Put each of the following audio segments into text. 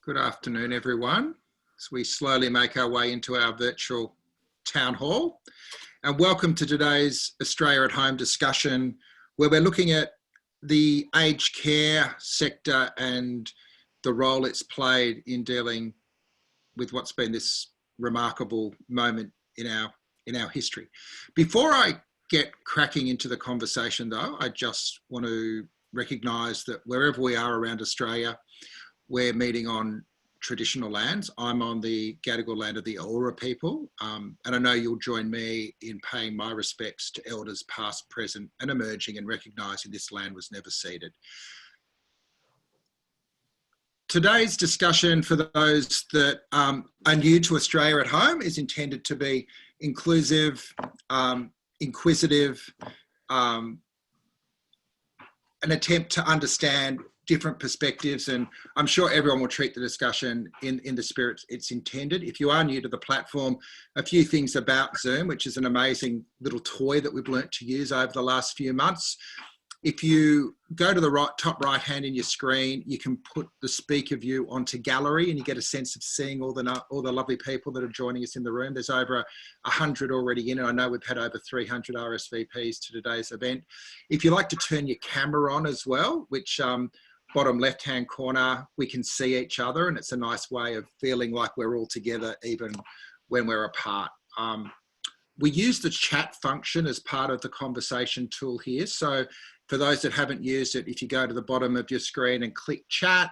Good afternoon, everyone, as we slowly make our way into our virtual town hall. And welcome to today's Australia at Home discussion, where we're looking at the aged care sector and the role it's played in dealing with what's been this remarkable moment in our history. Before I get cracking into the conversation, though, I just want to recognise that wherever we are around Australia, we're meeting on traditional lands. I'm on the Gadigal land of the Older people, and I know you'll join me in paying my respects to elders past, present and emerging, and recognising this land was never ceded. Today's discussion, for those that are new to Australia at Home, is intended to be inclusive, inquisitive, an attempt to understand different perspectives, and I'm sure everyone will treat the discussion in the spirit it's intended. If you are new to the platform, a few things about Zoom, which is an amazing little toy that we've learnt to use over the last few months. If you go to the top right hand in your screen, you can put the speaker view onto gallery and you get a sense of seeing all the lovely people that are joining us in the room. There's over 100 already in it. I know we've had over 300 RSVPs to today's event. If you like to turn your camera on as well, which bottom left-hand corner, we can see each other, and it's a nice way of feeling like we're all together even when we're apart. We use the chat function as part of the conversation tool here. So for those that haven't used it, if you go to the bottom of your screen and click chat,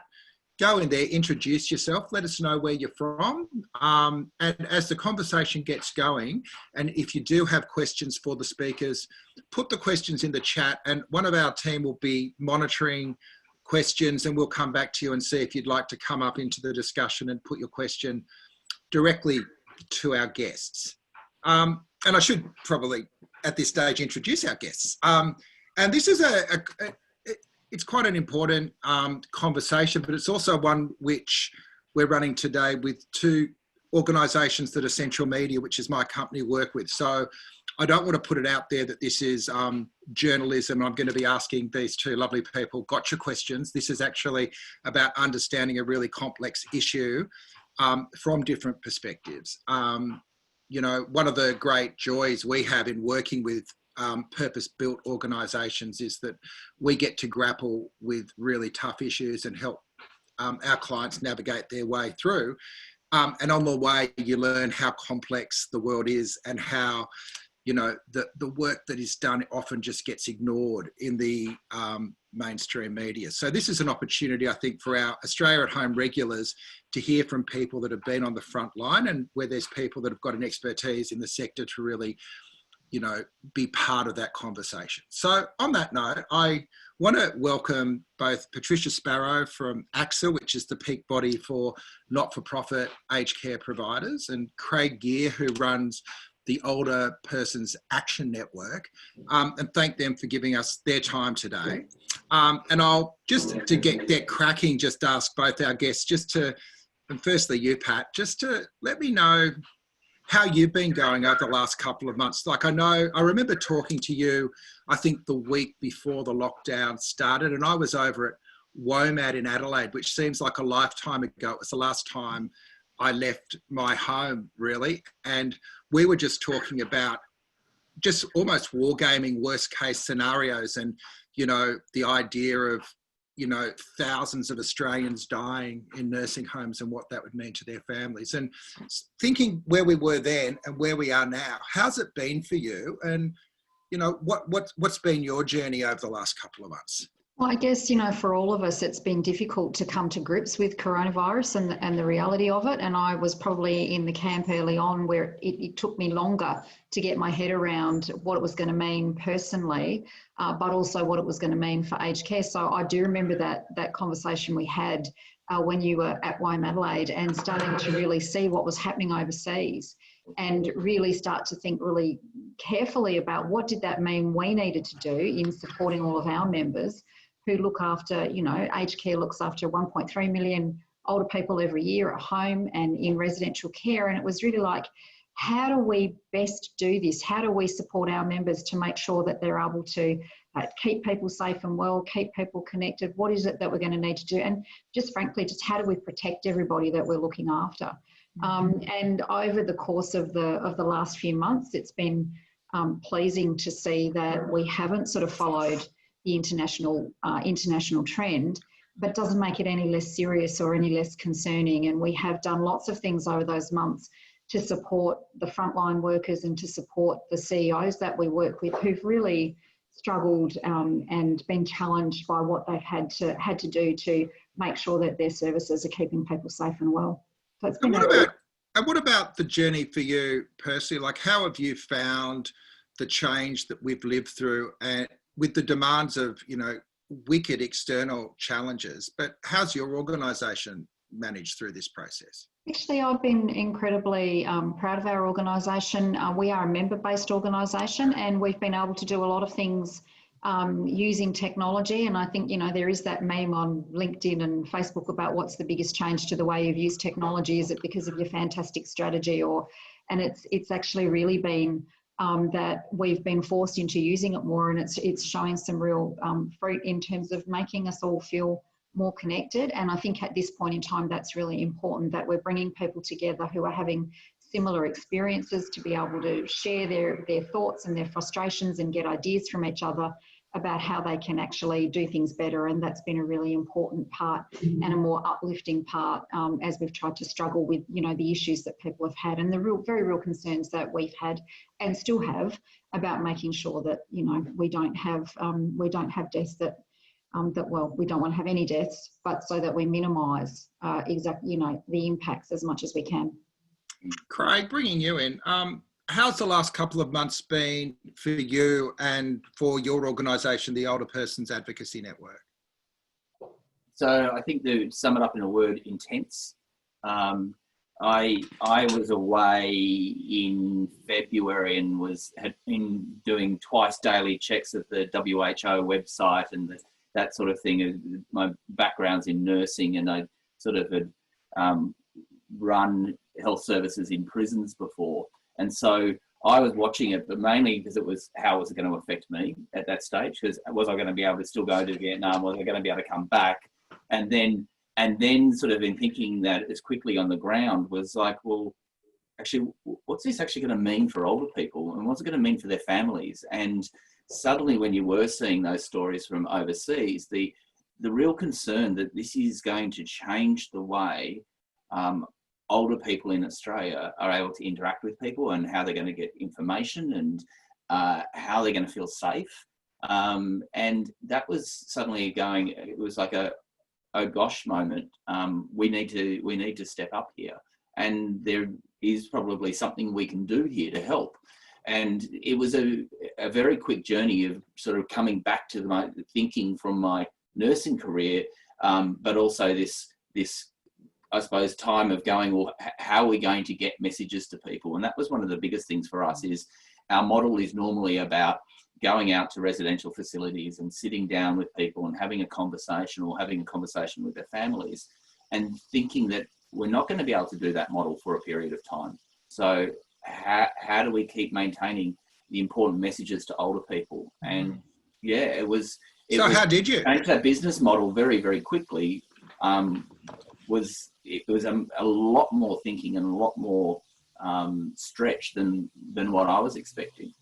go in there, introduce yourself, let us know where you're from. And as the conversation gets going, and if you do have questions for the speakers, put the questions in the chat, and one of our team will be monitoring questions, and we'll come back to you and see if you'd like to come up into the discussion and put your question directly to our guests. And I should probably at this stage introduce our guests. And this is it's quite an important conversation, but it's also one which we're running today with two organisations that Essential Media, which is my company, work with. So I don't want to put it out there that this is journalism. I'm going to be asking these two lovely people gotcha questions. This is actually about understanding a really complex issue from different perspectives. You know, one of the great joys we have in working with purpose-built organisations is that we get to grapple with really tough issues and help our clients navigate their way through. And on the way, you learn how complex the world is and how, you know, the work that is done often just gets ignored in the mainstream media. So this is an opportunity, I think, for our Australia at Home regulars to hear from people that have been on the front line, and where there's people that have got an expertise in the sector to really, you know, be part of that conversation. So on that note, I want to welcome both Patricia Sparrow from ACSA, which is the peak body for not-for-profit aged care providers, and Craig Gear, who runs the Older Persons Advocacy Network, and thank them for giving us their time today. And I'll just, to get cracking, just ask both our guests and firstly you, Pat, just to let me know how you've been going over the last couple of months. Like I remember talking to you, I think the week before the lockdown started, and I was over at WOMAD in Adelaide, which seems like a lifetime ago. It was the last time I left my home, really. And we were just talking about just almost wargaming worst case scenarios, and, you know, the idea of, you know, thousands of Australians dying in nursing homes and what that would mean to their families. And thinking where we were then and where we are now, how's it been for you? And, you know, what's been your journey over the last couple of months? Well, I guess, you know, for all of us, it's been difficult to come to grips with coronavirus and the reality of it. And I was probably in the camp early on where it took me longer to get my head around what it was going to mean personally, but also what it was going to mean for aged care. So I do remember that conversation we had when you were at WOMAD Adelaide, and starting to really see what was happening overseas, and really start to think really carefully about what did that mean we needed to do in supporting all of our members who look after, you know, aged care looks after 1.3 million older people every year at home and in residential care. And it was really like, how do we best do this? How do we support our members to make sure that they're able to keep people safe and well, keep people connected? What is it that we're going to need to do? And just frankly, just how do we protect everybody that we're looking after? And over the course of the last few months, it's been pleasing to see that we haven't sort of followed the international trend, but doesn't make it any less serious or any less concerning. And we have done lots of things over those months to support the frontline workers and to support the CEOs that we work with, who've really struggled and been challenged by what they've had to do to make sure that their services are keeping people safe and well. So it's been what about the journey for you personally? Like, how have you found the change that we've lived through, and with the demands of, you know, wicked external challenges, but how's your organisation managed through this process? Actually, I've been incredibly proud of our organisation. We are a member-based organisation, and we've been able to do a lot of things using technology. And I think, you know, there is that meme on LinkedIn and Facebook about what's the biggest change to the way you've used technology. Is it because of your fantastic strategy? And it's actually really been that we've been forced into using it more, and it's showing some real fruit in terms of making us all feel more connected. And I think at this point in time, that's really important, that we're bringing people together who are having similar experiences to be able to share their thoughts and their frustrations and get ideas from each other about how they can actually do things better. And that's been a really important part and a more uplifting part as we've tried to struggle with, you know, the issues that people have had and the very real concerns that we've had and still have about making sure that, you know, we don't have deaths well, we don't want to have any deaths, but so that we minimise the impacts as much as we can. Craig, bringing you in, how's the last couple of months been for you and for your organisation, the Older Persons Advocacy Network? So I think to sum it up in a word, intense. I was away in February and had been doing twice daily checks of the WHO website and that sort of thing. My background's in nursing, and I sort of had run health services in prisons before. And so I was watching it, but mainly because it was how was it going to affect me at that stage? Because was I going to be able to still go to Vietnam? Was I going to be able to come back? And then sort of in thinking that as quickly on the ground was like, well, actually, what's this actually going to mean for older people? And what's it going to mean for their families? And suddenly when you were seeing those stories from overseas, the real concern that this is going to change the way older people in Australia are able to interact with people and how they're going to get information and how they're going to feel safe. And that was suddenly it was like a oh gosh moment. We need to step up here. And there is probably something we can do here to help. And it was a very quick journey of sort of coming back to my thinking from my nursing career, but also this, I suppose, time of going, well, how are we going to get messages to people? And that was one of the biggest things for us. Is our model is normally about going out to residential facilities and sitting down with people and having a conversation or having a conversation with their families, and thinking that we're not going to be able to do that model for a period of time. So how do we keep maintaining the important messages to older people? And yeah, it was how did you change that business model very, very quickly? It was a lot more thinking and a lot more stretch than what I was expecting.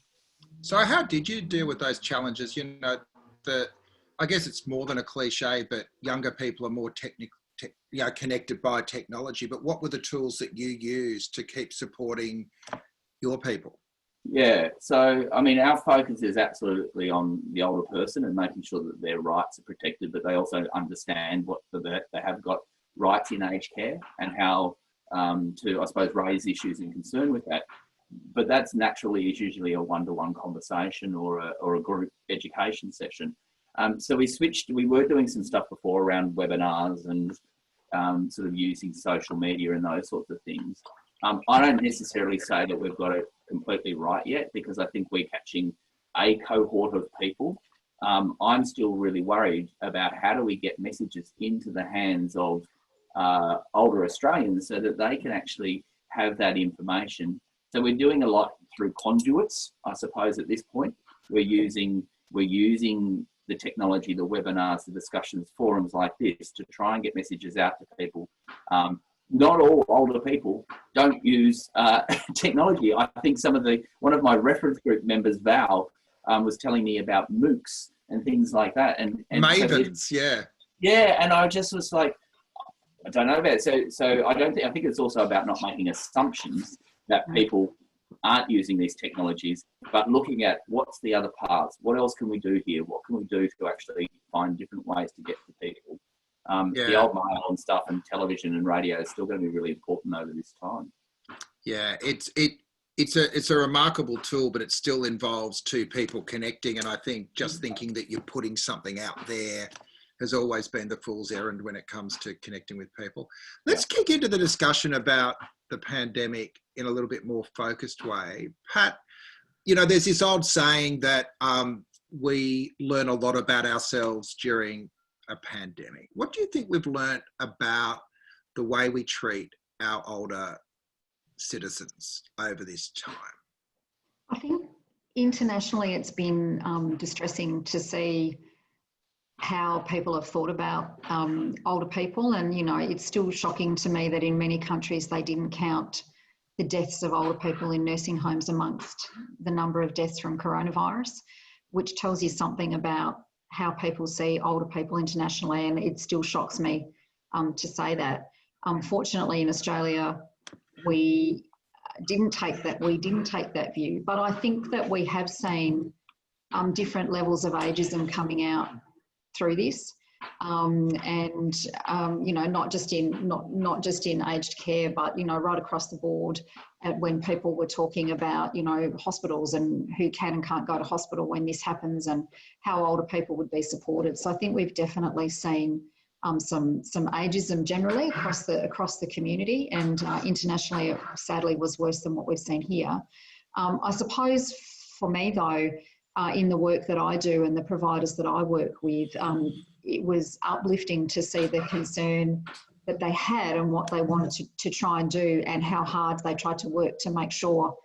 So how did you deal with those challenges? You know, I guess it's more than a cliche, but younger people are more connected by technology. But what were the tools that you used to keep supporting your people? Yeah, so I mean, our focus is absolutely on the older person and making sure that their rights are protected, but they also understand they have got rights in aged care and how to, I suppose, raise issues and concern with that. But that's naturally is usually a one-to-one conversation or a group education session. So we were doing some stuff before around webinars and sort of using social media and those sorts of things. I don't necessarily say that we've got it completely right yet, because I think we're catching a cohort of people. I'm still really worried about how do we get messages into the hands of older Australians so that they can actually have that information So we're doing a lot through conduits, I suppose, at this point. We're using the technology, the webinars, the discussions, forums like this to try and get messages out to people. Not all older people don't use technology. I think one of my reference group members, Val, was telling me about MOOCs and things like that. And Mavens, yeah. Yeah, and I just was like, I don't know about it. So I think it's also about not making assumptions that people aren't using these technologies, but looking at what's the other parts. What else can we do here? What can we do to actually find different ways to get to people? The old mail and stuff and television and radio is still going to be really important over this time. Yeah, it's a remarkable tool, but it still involves two people connecting. And I think just thinking that you're putting something out there has always been the fool's errand when it comes to connecting with people. Let's kick into the discussion about the pandemic in a little bit more focused way. Pat, you know, there's this old saying that we learn a lot about ourselves during a pandemic. What do you think we've learnt about the way we treat our older citizens over this time? I think internationally it's been distressing to see how people have thought about older people. And, you know, it's still shocking to me that in many countries they didn't count the deaths of older people in nursing homes amongst the number of deaths from coronavirus, which tells you something about how people see older people internationally. And it still shocks me to say that. Unfortunately, in Australia, we didn't take that view. But I think that we have seen different levels of ageism coming out through this, you know, not just in aged care, but, you know, right across the board. When people were talking about, you know, hospitals and who can and can't go to hospital when this happens, and how older people would be supported. So I think we've definitely seen some ageism generally across the community, and internationally, it sadly was worse than what we've seen here. I suppose for me though, in the work that I do and the providers that I work with, it was uplifting to see the concern that they had and what they wanted to try and do, and how hard they tried to work to make sure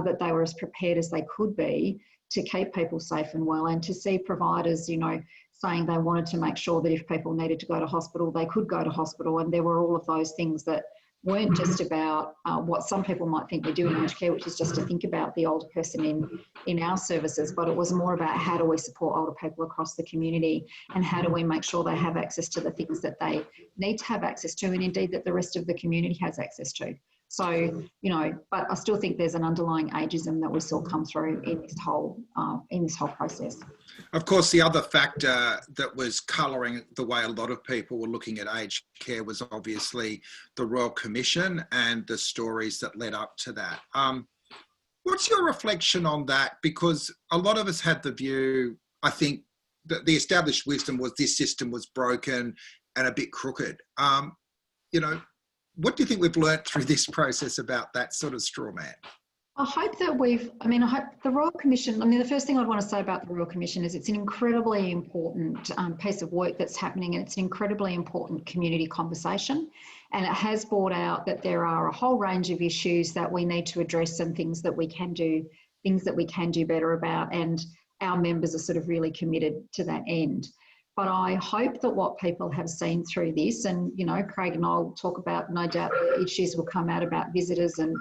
that they were as prepared as they could be to keep people safe and well, and to see providers, you know, saying they wanted to make sure that if people needed to go to hospital, they could go to hospital. And there were all of those things that weren't just about what some people might think we do in aged care, which is just to think about the older person in our services, but it was more about how do we support older people across the community, and how do we make sure they have access to the things that they need to have access to, and indeed that the rest of the community has access to. So, you know, but I still think there's an underlying ageism that we saw come through in this whole process. Of course, the other factor that was colouring the way a lot of people were looking at aged care was obviously the Royal Commission and the stories that led up to that. What's your reflection on that? Because a lot of us had the view, I think, that the established wisdom was this system was broken and a bit crooked. You know, what do you think we've learnt through this process about that sort of straw man? I hope that I hope the Royal Commission, the first thing I'd want to say about the Royal Commission is it's an incredibly important piece of work that's happening, and it's an incredibly important community conversation. And it has brought out that there are a whole range of issues that we need to address, and things that we can do better about. And our members are sort of really committed to that end. But I hope that what people have seen through this, and, you know, Craig and I will talk about, no doubt, the issues will come out about visitors and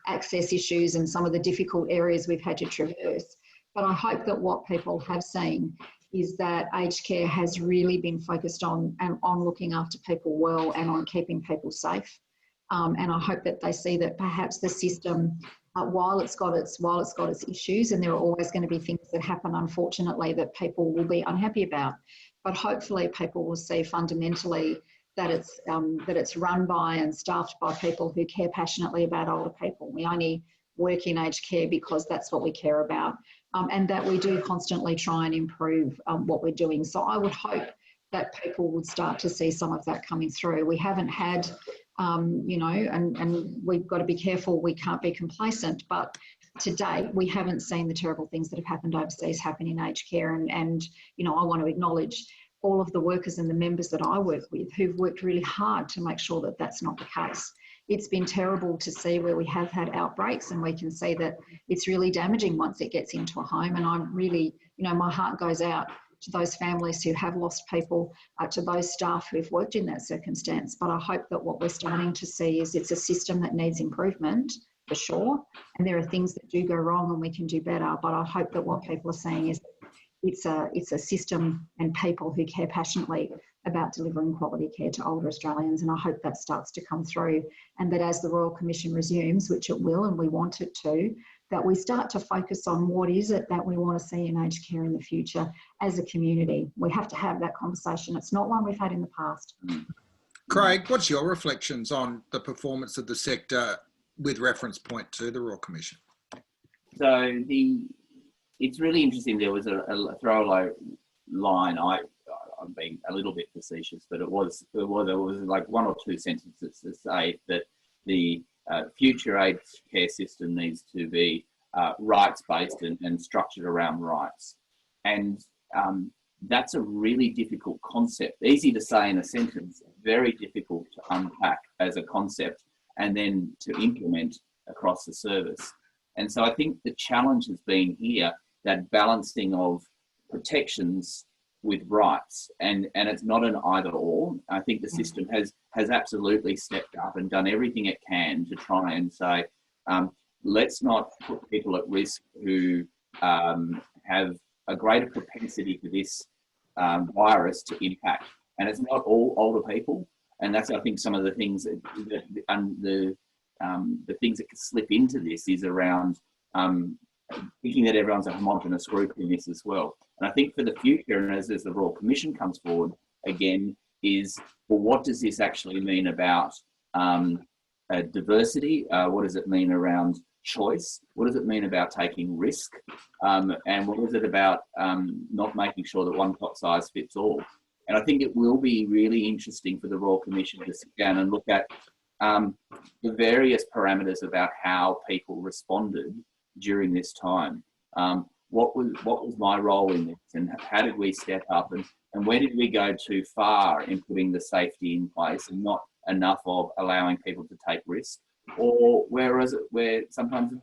access issues and some of the difficult areas we've had to traverse. But I hope that what people have seen is that aged care has really been focused on looking after people well and on keeping people safe. And I hope that they see that perhaps the system, while it's got its issues, and there are always going to be things that happen, unfortunately, that people will be unhappy about, but hopefully people will see fundamentally that it's run by and staffed by people who care passionately about older people. We only work in aged care because that's what we care about, and that we do constantly try and improve what we're doing. So I would hope that people would start to see some of that coming through. We haven't had you know, and we've got to be careful, we can't be complacent, but to date, we haven't seen the terrible things that have happened overseas happen in aged care. And you know, I want to acknowledge all of the workers and the members that I work with who've worked really hard to make sure that that's not the case. it's been terrible to see where we have had outbreaks, and we can see that it's really damaging once it gets into a home. And I'm really, my heart goes out to those families who have lost people, to those staff who've worked in that circumstance. But I hope that what we're starting to see is it's a system that needs improvement, for sure. And there are things that do go wrong and we can do better. But I hope that what people are saying is it's a system and people who care passionately about delivering quality care to older Australians. And I hope that starts to come through, and that as the Royal Commission resumes, which it will, and we want it to, that we start to focus on what is it that we want to see in aged care in the future as a community. We have to have that conversation. It's not one we've had in the past. Craig, what's your reflections on the performance of the sector with reference point to the Royal Commission? So it's really interesting. There was a throwaway line. I'm being a little bit facetious, but it was like one or two sentences to say that the future aged care system needs to be rights-based and structured around rights. And that's a really difficult concept. Easy to say in a sentence, very difficult to unpack as a concept and then to implement across the service. And so I think the challenge has been here, that balancing of protections with rights, and it's not an either or. I think the system has absolutely stepped up and done everything it can to try and say, let's not put people at risk who have a greater propensity for this virus to impact. And it's not all older people, and that's, I think, some of the things that the things that can slip into this is around thinking that everyone's a homogenous group in this as well. And I think for the future, and as the Royal Commission comes forward again, is, well, what does this actually mean about diversity? What does it mean around choice? What does it mean about taking risk? And what is it about not making sure that one top size fits all? And I think it will be really interesting for the Royal Commission to sit down and look at the various parameters about how people responded during this time. What was my role in this, and how did we step up, and where did we go too far in putting the safety in place and not enough of allowing people to take risk, or where sometimes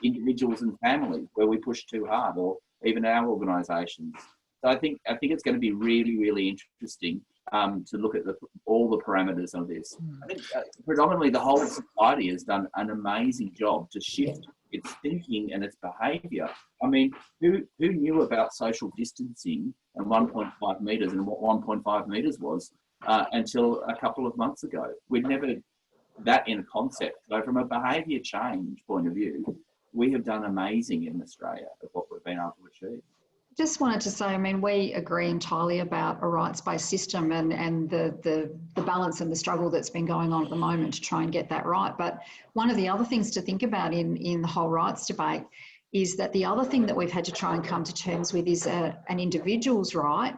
individuals and families where we push too hard, or even our organisations. So I think it's going to be really, really interesting to look at all the parameters of this. I think predominantly the whole society has done an amazing job to shift its thinking and its behaviour. I mean, who knew about social distancing and 1.5 metres and what 1.5 metres was until a couple of months ago? We'd never that in a concept. So from a behaviour change point of view, we have done amazing in Australia of what we've been able to achieve. Just wanted to say, I mean, we agree entirely about a rights-based system and the balance and the struggle that's been going on at the moment to try and get that right. But one of the other things to think about in the whole rights debate is that the other thing that we've had to try and come to terms with is an individual's right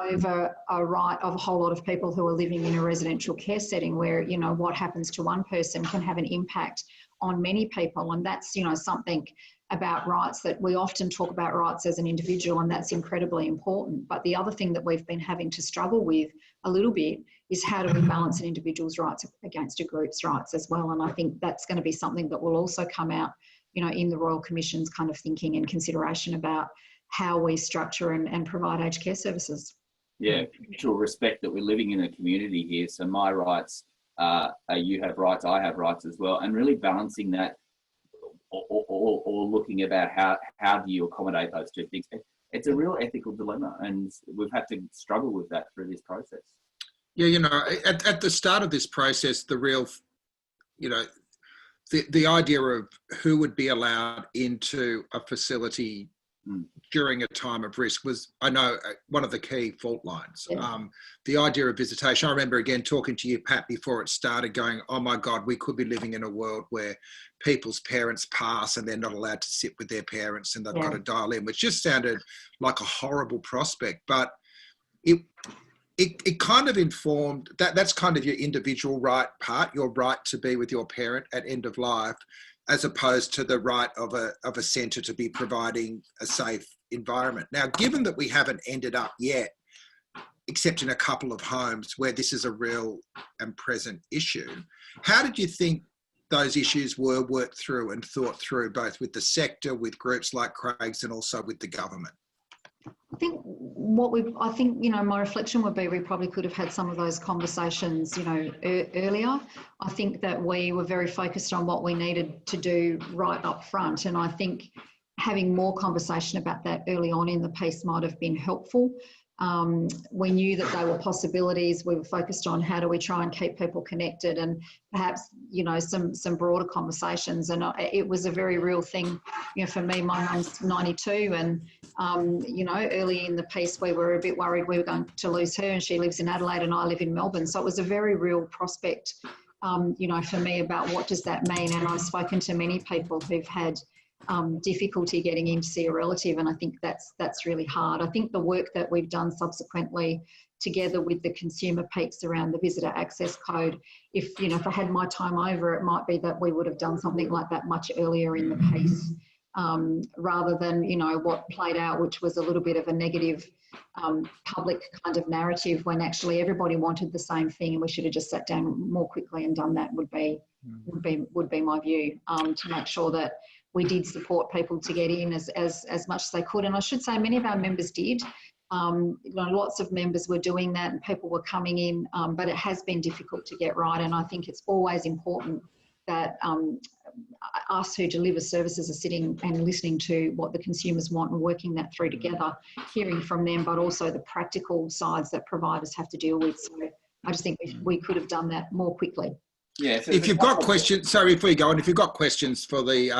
over a right of a whole lot of people who are living in a residential care setting where, what happens to one person can have an impact on many people. And that's, something about rights that we often talk about rights as an individual, and that's incredibly important. But the other thing that we've been having to struggle with a little bit is how do we balance an individual's rights against a group's rights as well. And I think that's going to be something that will also come out, in the Royal Commission's kind of thinking and consideration about how we structure and provide aged care services. Yeah, mutual respect that we're living in a community here. So my rights, you have rights, I have rights as well, and really balancing that or looking about how do you accommodate those two things. It's a real ethical dilemma, and we've had to struggle with that through this process. Yeah, at the start of this process, the real, the idea of who would be allowed into a facility during a time of risk was, I know, one of the key fault lines. Yeah. The idea of visitation. I remember again talking to you, Pat, before it started, going, oh my God, we could be living in a world where people's parents pass and they're not allowed to sit with their parents and they've got to dial in, which just sounded like a horrible prospect. But it kind of informed, that's kind of your individual right part, your right to be with your parent at end of life, as opposed to the right of a centre to be providing a safe environment. Now, given that we haven't ended up yet except in a couple of homes where this is a real and present issue. How did you think those issues were worked through and thought through, both with the sector, with groups like Craig's, and also with the government? I think my reflection would be we probably could have had some of those conversations, earlier. I think that we were very focused on what we needed to do right up front. And I think having more conversation about that early on in the piece might have been helpful. We knew that there were possibilities. We were focused on how do we try and keep people connected, and perhaps, some broader conversations. And it was a very real thing, for me. My mum's 92, and, early in the piece, we were a bit worried we were going to lose her, and she lives in Adelaide and I live in Melbourne. So it was a very real prospect, for me, about what does that mean. And I've spoken to many people who've had difficulty getting in to see a relative, and I think that's really hard. I think the work that we've done subsequently, together with the consumer peaks around the visitor access code, if I had my time over, it might be that we would have done something like that much earlier in the piece, rather than what played out, which was a little bit of a negative public kind of narrative, when actually everybody wanted the same thing, and we should have just sat down more quickly and done that. Would be my view, to make sure that we did support people to get in as much as they could. And I should say many of our members did. Lots of members were doing that and people were coming in, but it has been difficult to get right. And I think it's always important that us who deliver services are sitting and listening to what the consumers want and working that through together, hearing from them, but also the practical sides that providers have to deal with. So I just think we could have done that more quickly. Yeah. So if you've got questions, sorry, before you go on, if you've got questions for the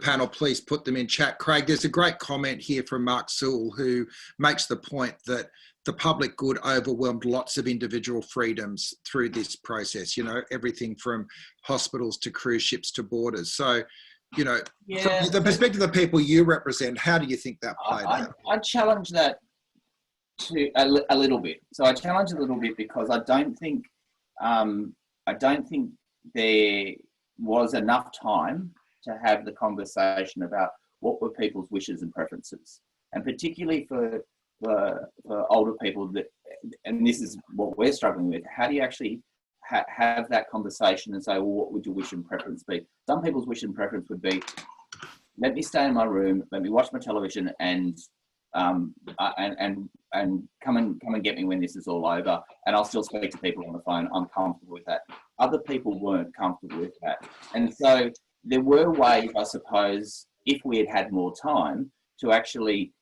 panel, please put them in chat. Craig, there's a great comment here from Mark Sewell, who makes the point that the public good overwhelmed lots of individual freedoms through this process, everything from hospitals to cruise ships to borders. So, from the perspective of the people you represent, how do you think that played out? I challenge that to a little bit. So I challenge a little bit because I don't think there was enough time to have the conversation about what were people's wishes and preferences, and particularly for older people. And this is what we're struggling with. How do you actually have that conversation and say, well, what would your wish and preference be? Some people's wish and preference would be, let me stay in my room, let me watch my television, and come and get me when this is all over, and I'll still speak to people on the phone. I'm comfortable with that. Other people weren't comfortable with that. And so there were ways, I suppose, if we had had more time, to actually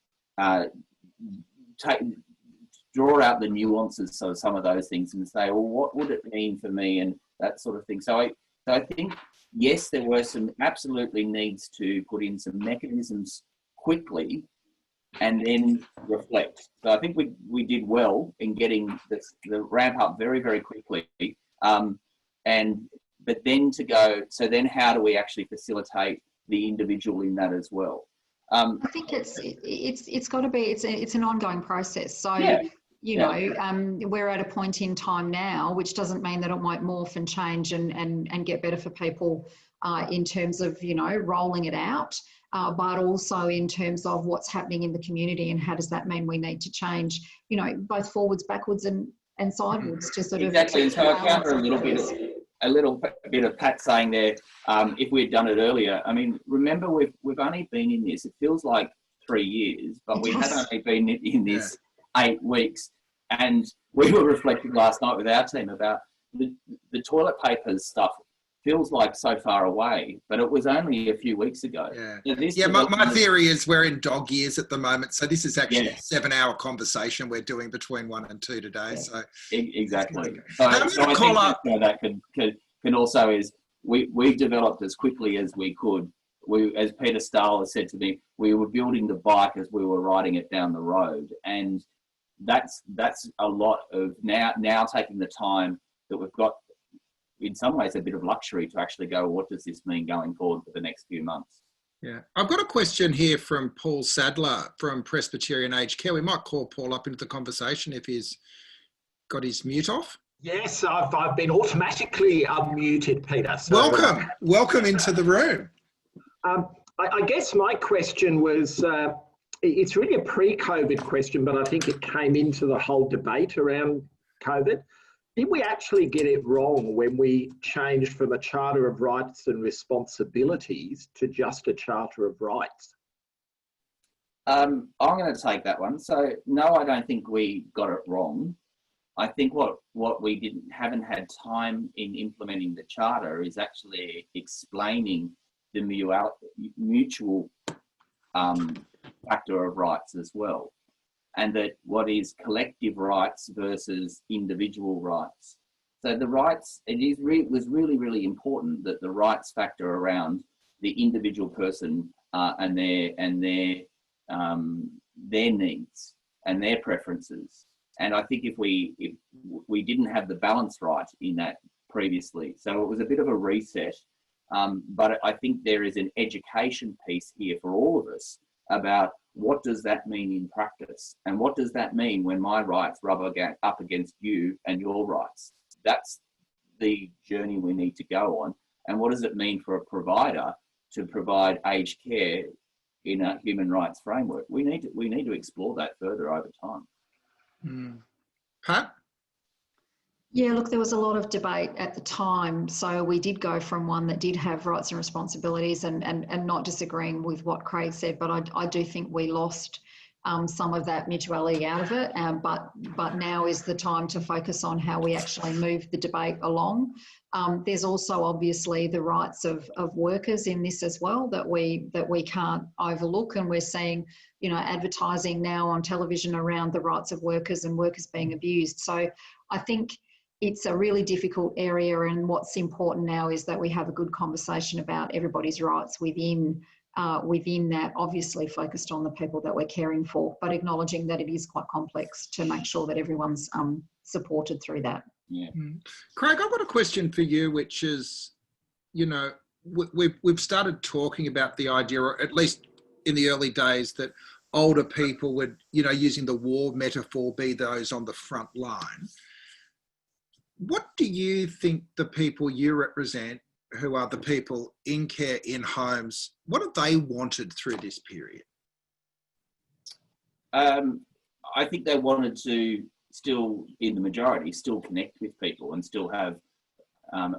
draw out the nuances of some of those things and say, well, what would it mean for me, and that sort of thing. So I think, yes, there were some absolutely needs to put in some mechanisms quickly and then reflect. So I think we did well in getting the ramp up very, very quickly. But then to go, so then how do we actually facilitate the individual in that as well? I think it's got to be, it's an ongoing process. So, we're at a point in time now, which doesn't mean that it won't morph and change and get better for people in terms of, rolling it out, but also in terms of what's happening in the community and how does that mean we need to change, both forwards, backwards and sidewards to sort of... Exactly, and so I counter a little bit of Pat saying there, if we'd done it earlier. I mean, remember, we've only been in this, it feels like 3 years, but we had only been in this 8 weeks. And we were reflecting last night with our team about the toilet papers stuff. Feels like so far away, but it was only a few weeks ago. So my theory is we're in dog years at the moment. So this is actually a 7-hour conversation we're doing between 1 and 2 today. Yeah. So exactly. So I think that can also is we developed as quickly as we could. As Peter Stahl has said to me, we were building the bike as we were riding it down the road, and that's a lot of now taking the time that we've got. In some ways, a bit of luxury to actually go, what does this mean going forward for the next few months? Yeah, I've got a question here from Paul Sadler from Presbyterian Aged Care. We might call Paul up into the conversation if he's got his mute off. Yes, I've been automatically unmuted, Peter. So, welcome into the room. I guess my question was, it's really a pre-COVID question, but I think it came into the whole debate around COVID. Did we actually get it wrong when we changed from a Charter of Rights and Responsibilities to just a Charter of Rights? I'm going to take that one. So no, I don't think we got it wrong. I think what we haven't had time in implementing the Charter is actually explaining the mutual factor of rights as well, and that what is collective rights versus individual rights. So the rights, was really, really important that the rights factor around the individual person and their needs and their preferences. And I think if we didn't have the balance right in that previously, so it was a bit of a reset. But I think there is an education piece here for all of us about what does that mean in practice, and what does that mean when my rights rub up against you and your rights. That's the journey we need to go on. And what does it mean for a provider to provide aged care in a human rights framework? We need to explore that further over time. Pat? Yeah, look, there was a lot of debate at the time. So we did go from one that did have rights and responsibilities, and not disagreeing with what Craig said, but I do think we lost some of that mutuality out of it. But now is the time to focus on how we actually move the debate along. There's also obviously the rights of workers in this as well that we can't overlook, and we're seeing, you know, advertising now on television around the rights of workers and workers being abused. So I think it's a really difficult area, and what's important now is that we have a good conversation about everybody's rights within that, obviously focused on the people that we're caring for, but acknowledging that it is quite complex to make sure that everyone's supported through that. Yeah. Craig, I've got a question for you, which is, you know, we've started talking about the idea, or at least in the early days, that older people would, you know, using the war metaphor, be those on the front line. What do you think the people you represent, who are the people in care, in homes, what have they wanted through this period? I think they wanted to still, in the majority, still connect with people and still have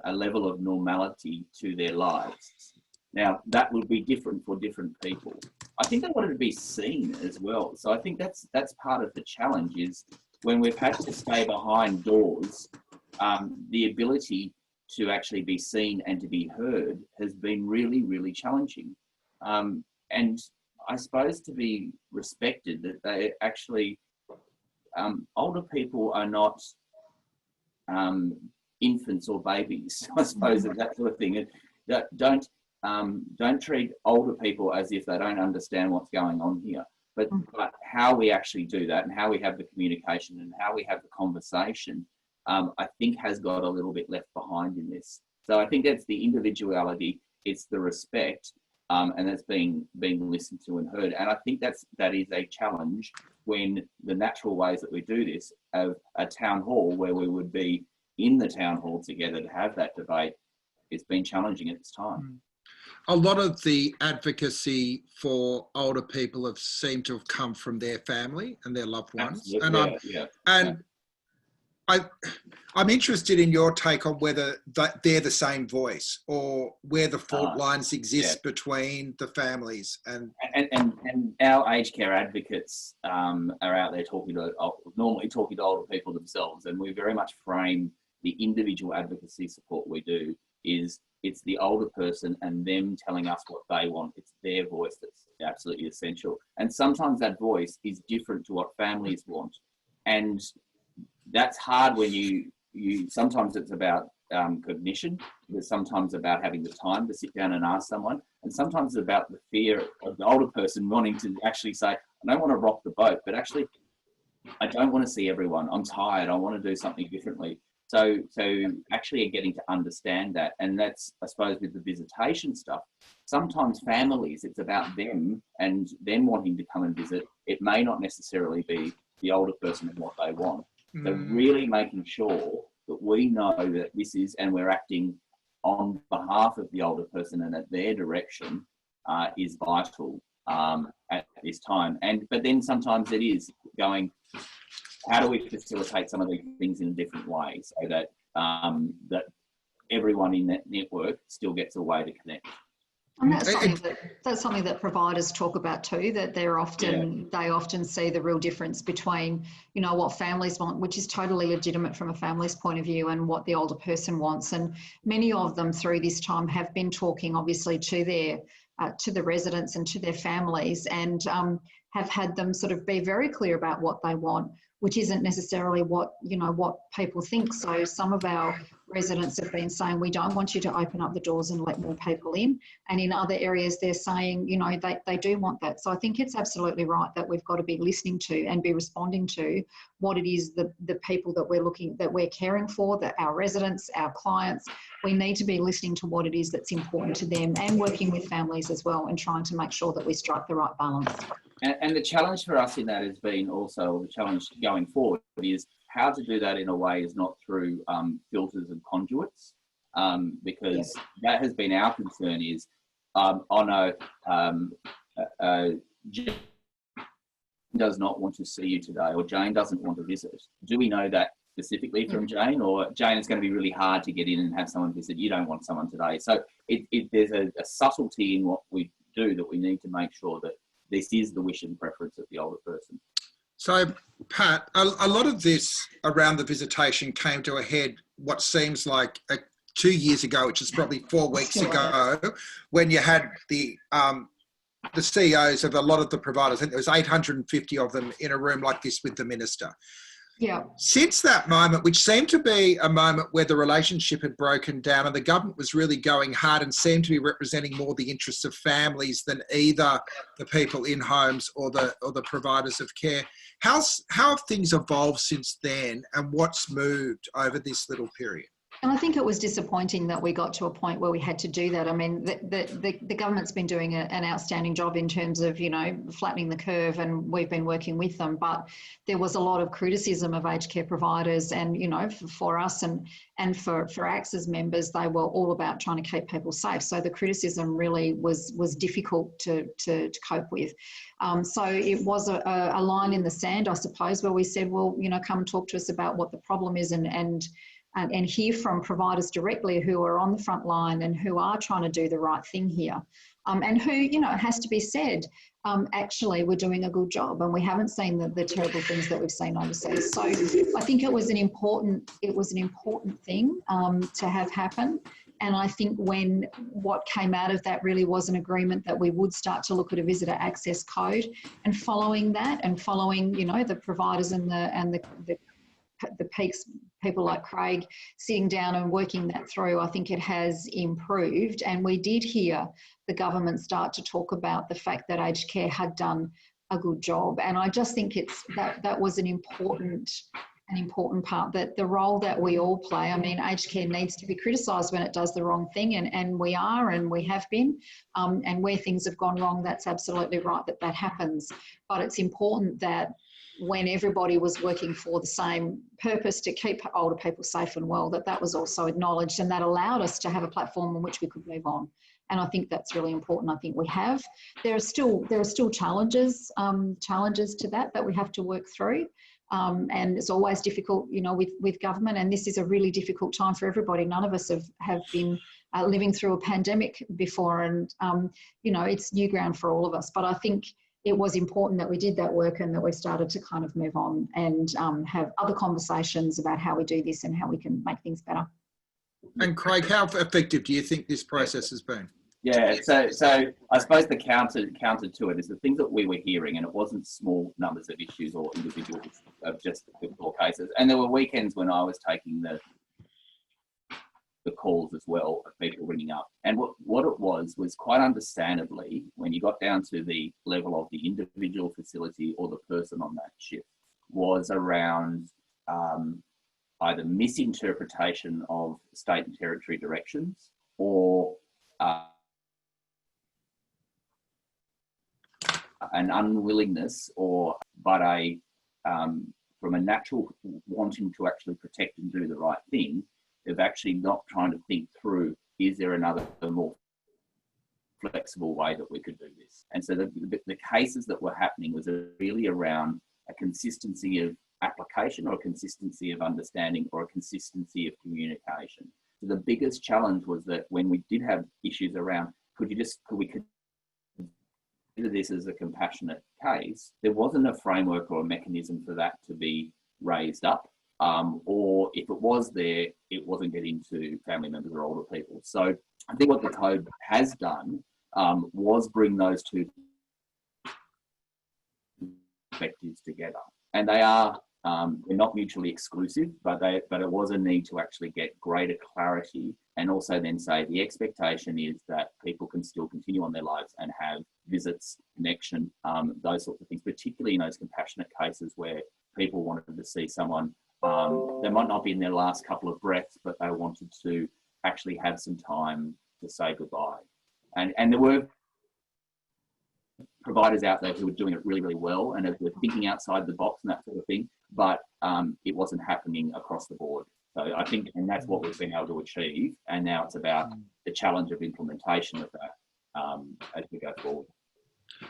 a level of normality to their lives. Now, that would be different for different people. I think they wanted to be seen as well. So I think that's part of the challenge, is when we've had to stay behind doors, the ability to actually be seen and to be heard has been really, really challenging. And I suppose to be respected, that they actually, older people are not infants or babies, I suppose, that sort of thing. Don't treat older people as if they don't understand what's going on here. But how we actually do that, and how we have the communication, and how we have the conversation, I think has got a little bit left behind in this. So I think that's the individuality, it's the respect, and that's being listened to and heard. And I think that is a challenge when the natural ways that we do this, of a town hall where we would be in the town hall together to have that debate, it's been challenging at this time. A lot of the advocacy for older people have seemed to have come from their family and their loved ones. Absolutely. I'm interested in your take on whether they're the same voice, or where the fault lines exist between the families. And our aged care advocates are out there normally talking to older people themselves, and we very much frame the individual advocacy support we do is it's the older person and them telling us what they want. It's their voice that's absolutely essential. And sometimes that voice is different to what families want. And that's hard when you sometimes it's about cognition, but sometimes about having the time to sit down and ask someone. And sometimes it's about the fear of the older person wanting to actually say, I don't want to rock the boat, but actually, I don't want to see everyone. I'm tired. I want to do something differently. So actually getting to understand that, and that's, I suppose, with the visitation stuff, sometimes families, it's about them and them wanting to come and visit. It may not necessarily be the older person and what they want. So really making sure that we know that this is, and we're acting on behalf of the older person and at their direction is vital. at this time. But then sometimes it is going, how do we facilitate some of these things in a different way so that that everyone in that network still gets a way to connect? And that's something that providers talk about too, that they often see the real difference between, you know, what families want, which is totally legitimate from a family's point of view, and what the older person wants. And many of them through this time have been talking obviously to the residents and to their families, and have had them sort of be very clear about what they want, which isn't necessarily what people think. So some of our residents have been saying, we don't want you to open up the doors and let more people in. And in other areas, they're saying, you know, they do want that. So I think it's absolutely right that we've got to be listening to and be responding to what it is, the people that we're caring for, that our residents, our clients, we need to be listening to what it is that's important to them, and working with families as well, and trying to make sure that we strike the right balance. And the challenge for us in that has been also, the challenge going forward is how to do that in a way is not through filters and conduits, because that has been our concern is, Jane does not want to see you today, or Jane doesn't want to visit. Do we know that specifically from Jane, or Jane, it's going to be really hard to get in and have someone visit, you don't want someone today? So there's a subtlety in what we do that we need to make sure that this is the wish and preference of the older person. So, Pat, a lot of this around the visitation came to a head what seems like 2 years ago, which is probably 4 weeks ago, when you had the CEOs of a lot of the providers. I think there was 850 of them in a room like this with the minister. Yeah. Since that moment, which seemed to be a moment where the relationship had broken down and the government was really going hard and seemed to be representing more the interests of families than either the people in homes or the providers of care, how have things evolved since then, and what's moved over this little period? And I think it was disappointing that we got to a point where we had to do that. I mean, the government's been doing an outstanding job in terms of, you know, flattening the curve, and we've been working with them. But there was a lot of criticism of aged care providers, and, you know, for us and for ACSA's members, they were all about trying to keep people safe. So the criticism really was difficult to cope with. So it was a line in the sand, I suppose, where we said, well, you know, come and talk to us about what the problem is, and hear from providers directly who are on the front line and who are trying to do the right thing here. And who, you know, it has to be said, actually we're doing a good job, and we haven't seen the terrible things that we've seen overseas. So I think it was an important thing to have happen. And I think what came out of that really was an agreement that we would start to look at a visitor access code, and following that, and following, you know, the providers and the peaks, people like Craig sitting down and working that through, I think it has improved. And we did hear the government start to talk about the fact that aged care had done a good job. And I just think that was an important part, that the role that we all play. I mean, aged care needs to be criticised when it does the wrong thing, and we are, and we have been, and where things have gone wrong, that's absolutely right that happens. But it's important that when everybody was working for the same purpose, to keep older people safe and well, that was also acknowledged, and that allowed us to have a platform on which we could move on. And I think that's really important. I think we have. There are still challenges to that we have to work through. And it's always difficult, you know, with government, and this is a really difficult time for everybody. None of us have been living through a pandemic before, and, you know, it's new ground for all of us. But I think it was important that we did that work, and that we started to kind of move on and have other conversations about how we do this and how we can make things better. And Craig, how effective do you think this process has been? Yeah, so I suppose the counter to it is the things that we were hearing, and it wasn't small numbers of issues or individuals of just four cases. And there were weekends when I was taking the calls as well of people ringing up. And what it was quite understandably, when you got down to the level of the individual facility or the person on that shift, was around either misinterpretation of state and territory directions, or an unwillingness, but from a natural wanting to actually protect and do the right thing, of actually not trying to think through, is there another more flexible way that we could do this. And so the cases that were happening was really around a consistency of application or a consistency of understanding or a consistency of communication. So the biggest challenge was that when we did have issues around, could we consider this as a compassionate case, there wasn't a framework or a mechanism for that to be raised up. Or if it was there, it wasn't getting to family members or older people. So I think what the code has done was bring those two perspectives together. And they are, they're not mutually exclusive, but it was a need to actually get greater clarity and also then say the expectation is that people can still continue on their lives and have visits, connection, those sorts of things, particularly in those compassionate cases where people wanted to see someone. They might not be in their last couple of breaths, but they wanted to actually have some time to say goodbye. And there were providers out there who were doing it really, really well and were thinking outside the box and that sort of thing, but it wasn't happening across the board. So I think, and that's what we've been able to achieve. And now it's about the challenge of implementation of that as we go forward.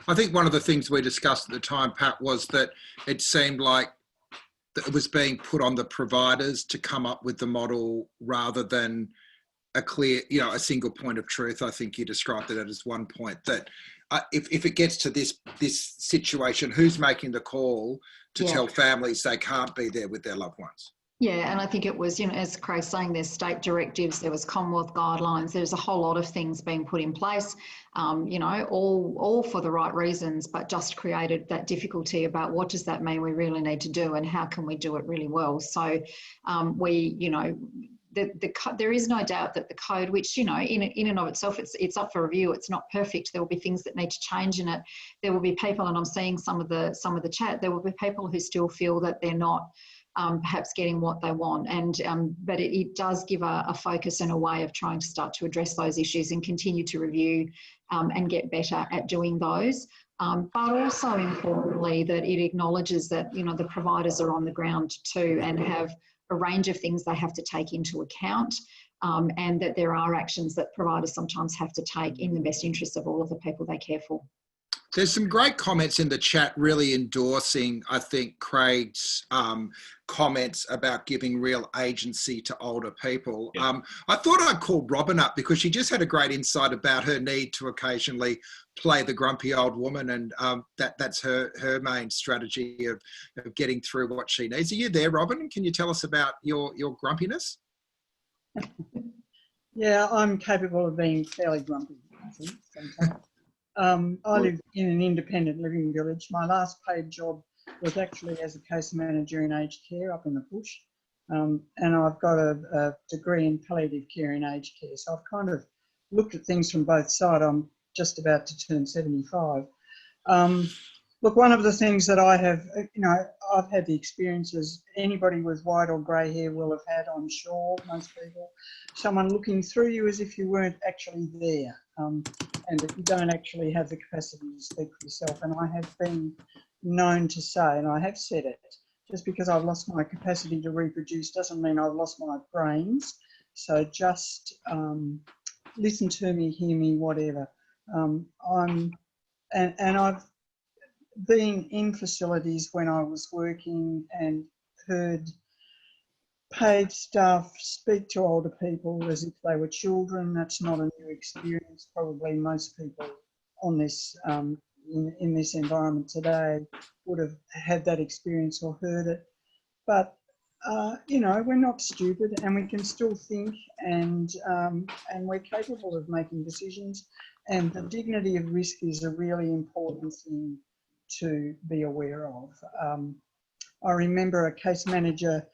I think one of the things we discussed at the time, Pat, was that it seemed like that it was being put on the providers to come up with the model rather than a clear, a single point of truth. I think you described it as one point that if it gets to this situation, who's making the call to tell families they can't be there with their loved ones? Yeah, and I think it was, as Craig's saying, there's state directives, there was Commonwealth guidelines, there's a whole lot of things being put in place, all for the right reasons, but just created that difficulty about what does that mean we really need to do and how can we do it really well. So there is no doubt that the code, which, in and of itself, it's up for review. It's not perfect. There will be things that need to change in it. There will be people, and I'm seeing some of the chat, there will be people who still feel that they're not perhaps getting what they want. But it does give a focus and a way of trying to start to address those issues and continue to review and get better at doing those. But also importantly, that it acknowledges that, the providers are on the ground too and have a range of things they have to take into account, and that there are actions that providers sometimes have to take in the best interest of all of the people they care for. There's some great comments in the chat really endorsing, I think, Craig's comments about giving real agency to older people. Yeah. I thought I'd call Robyn up because she just had a great insight about her need to occasionally play the grumpy old woman, and that's her main strategy of getting through what she needs. Are you there, Robyn? Can you tell us about your grumpiness? Yeah, I'm capable of being fairly grumpy, I think, sometimes. I live in an independent living village. My last paid job was actually as a case manager in aged care up in the bush. And I've got a degree in palliative care in aged care. So I've kind of looked at things from both sides. I'm just about to turn 75. Look, one of the things that I have, I've had the experiences anybody with white or grey hair will have had, I'm sure, most people. Someone looking through you as if you weren't actually there, and that you don't actually have the capacity to speak for yourself. And I have been known to say, and I have said it, just because I've lost my capacity to reproduce doesn't mean I've lost my brains. So just listen to me, hear me, whatever. I've been in facilities when I was working and heard paid staff speak to older people as if they were children. That's not a new experience. Probably most people on this in this environment today would have had that experience or heard it. But we're not stupid, and we can still think, and we're capable of making decisions. And the dignity of risk is a really important thing to be aware of. I remember a case manager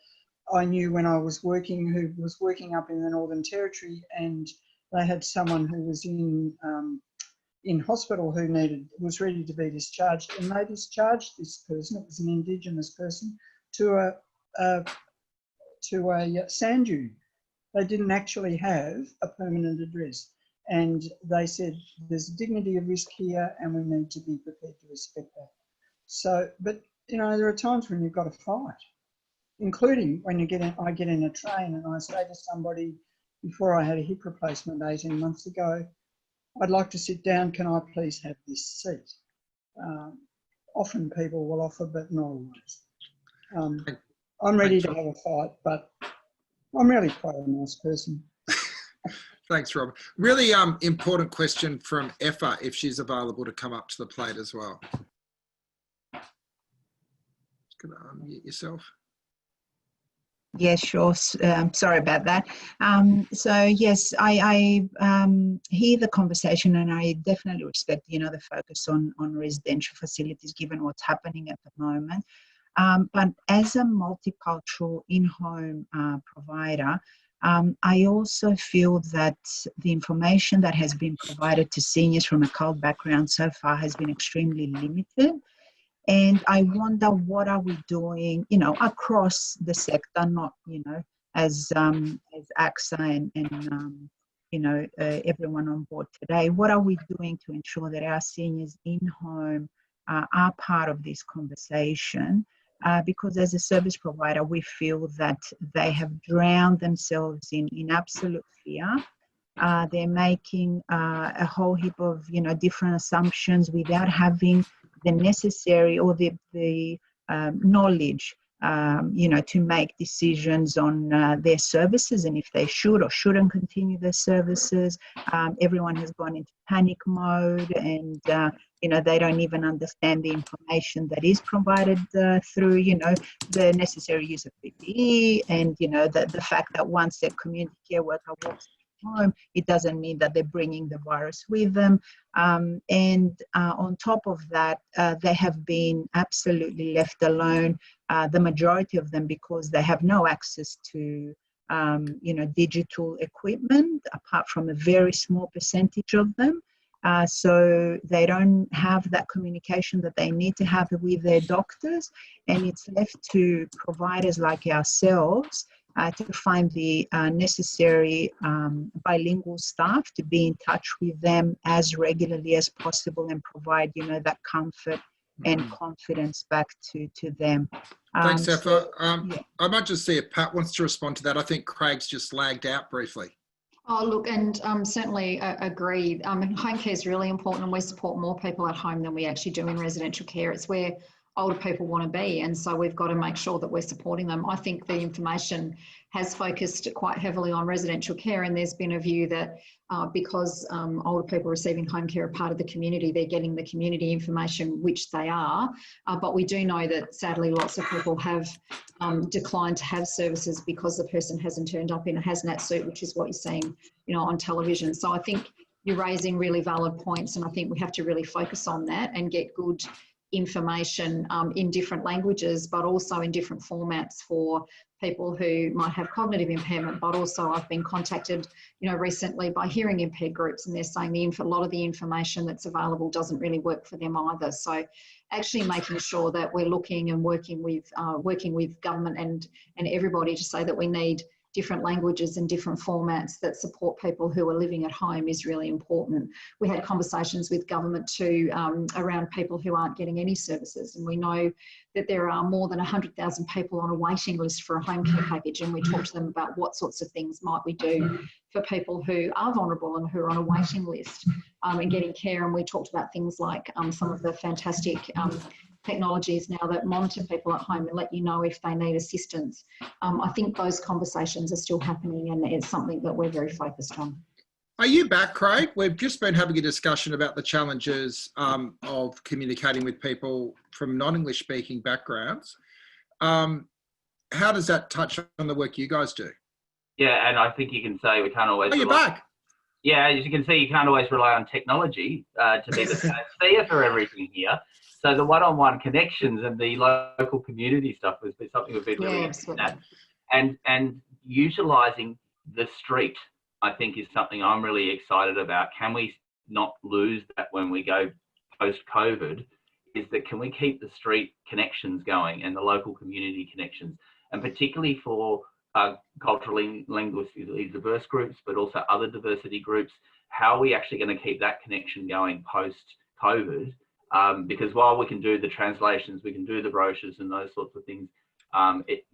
I knew when I was working who was working up in the Northern Territory, and they had someone who was in hospital who was ready to be discharged, and they discharged this person. It was an Indigenous person to a sand dune. They didn't actually have a permanent address. And they said, there's a dignity of risk here and we need to be prepared to respect that. So, but, there are times when you've got to fight, including when I get in a train and I say to somebody, before I had a hip replacement 18 months ago, I'd like to sit down, can I please have this seat? Often people will offer, but not always. I'm ready to have a fight, but I'm really quite a nice person. Thanks, Rob. Really important question from Effa, if she's available to come up to the plate as well. Can you unmute yourself? Yeah, sure. Sorry about that. So yes, I hear the conversation, and I definitely respect, the focus on residential facilities given what's happening at the moment. But as a multicultural in-home provider, I also feel that the information that has been provided to seniors from a CALD background so far has been extremely limited. And I wonder, what are we doing, across the sector, not, as ACSA and everyone on board today. What are we doing to ensure that our seniors in home are part of this conversation? Because as a service provider, we feel that they have drowned themselves in absolute fear. They're making a whole heap of, different assumptions without having the necessary or the knowledge, to make decisions on their services and if they should or shouldn't continue their services. Everyone has gone into panic mode, and they don't even understand the information that is provided through, the necessary use of PPE, and the fact that once their community care worker walks home, it doesn't mean that they're bringing the virus with them. And on top of that, they have been absolutely left alone, the majority of them, because they have no access to digital equipment, apart from a very small percentage of them. So they don't have that communication that they need to have with their doctors, and it's left to providers like ourselves to find the necessary bilingual staff to be in touch with them as regularly as possible and provide, that comfort and confidence back to them. Thanks, Effa. I might just see if Pat wants to respond to that. I think Craig's just lagged out briefly. Oh, look, and certainly agree. Home care is really important, and we support more people at home than we actually do in residential care. It's where older people want to be, and so we've got to make sure that we're supporting them. I think the information has focused quite heavily on residential care, and there's been a view that because older people receiving home care are part of the community, they're getting the community information, which they are. But we do know that sadly lots of people have declined to have services because the person hasn't turned up in a hazmat suit, which is what you're seeing, on television. So I think you're raising really valid points, and I think we have to really focus on that and get good information in different languages, but also in different formats for people who might have cognitive impairment. But also I've been contacted, recently by hearing impaired groups, and they're saying a lot of the information that's available doesn't really work for them either. So actually making sure that we're looking and working with government and everybody to say that we need different languages and different formats that support people who are living at home is really important. We had conversations with government too around people who aren't getting any services, and we know that there are more than 100,000 people on a waiting list for a home care package, and we talk to them about what sorts of things might we do for people who are vulnerable and who are on a waiting list and getting care. And we talked about things like some of the fantastic technologies now that monitor people at home and let you know if they need assistance. I think those conversations are still happening, and it's something that we're very focused on. Are you back, Craig? We've just been having a discussion about the challenges of communicating with people from non-English speaking backgrounds. How does that touch on the work you guys do? Yeah, and I think you can say we can't always... Oh, you're back? Yeah, as you can see, you can't always rely on technology to be the panacea for everything here. So the one-on-one connections and the local community stuff has been something we've been really interested in. And utilising the street, I think, is something I'm really excited about. Can we not lose that when we go post-COVID? Is that can we keep the street connections going and the local community connections? And particularly for culturally, linguistically diverse groups, but also other diversity groups, how are we actually going to keep that connection going post-COVID? Because while we can do the translations, we can do the brochures and those sorts of things,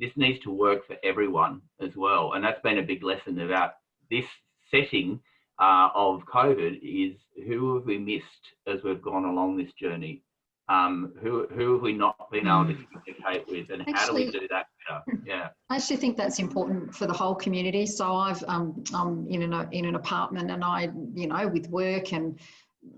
this needs to work for everyone as well. And that's been a big lesson about this setting of COVID is who have we missed as we've gone along this journey? Who have we not been able to communicate with, and how do we do that better? Yeah, I actually think that's important for the whole community. So I'm in an apartment, and I, with work and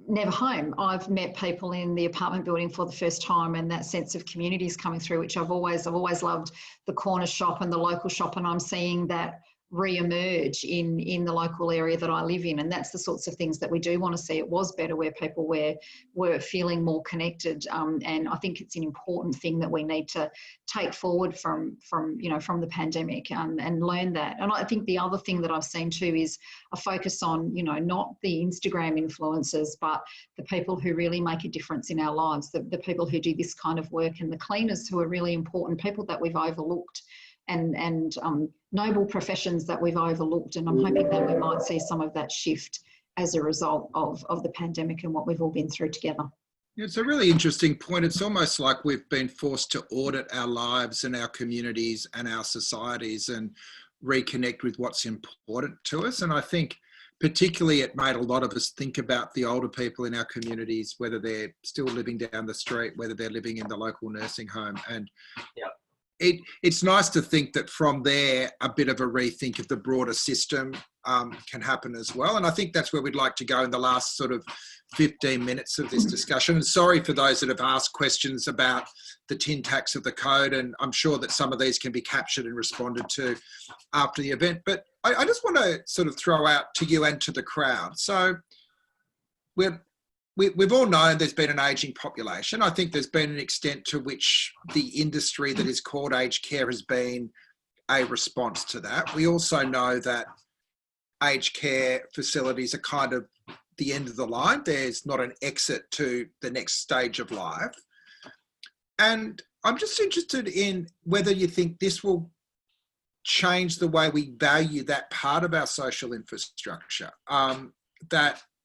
never home, I've met people in the apartment building for the first time, and that sense of community is coming through, which I've always loved the corner shop and the local shop, and I'm seeing that re-emerge in the local area that I live in, and that's the sorts of things that we do want to see. It was better where people were feeling more connected, and I think it's an important thing that we need to take forward from the pandemic, and learn that. And I think the other thing that I've seen too is a focus on not the Instagram influencers, but the people who really make a difference in our lives, the people who do this kind of work, and the cleaners who are really important, people that we've overlooked, and noble professions that we've overlooked. And I'm hoping that we might see some of that shift as a result of the pandemic and what we've all been through together. It's a really interesting point. It's almost like we've been forced to audit our lives and our communities and our societies and reconnect with what's important to us. And I think particularly it made a lot of us think about the older people in our communities, whether they're still living down the street, whether they're living in the local nursing home. And it's nice to think that from there, a bit of a rethink of the broader system can happen as well. And I think that's where we'd like to go in the last sort of 15 minutes of this discussion. And sorry for those that have asked questions about the tin tacks of the code. And I'm sure that some of these can be captured and responded to after the event. But I just want to sort of throw out to you and to the crowd. So we've all known there's been an ageing population. I think there's been an extent to which the industry that is called aged care has been a response to that. We also know that aged care facilities are kind of the end of the line. There's not an exit to the next stage of life. And I'm just interested in whether you think this will change the way we value that part of our social infrastructure.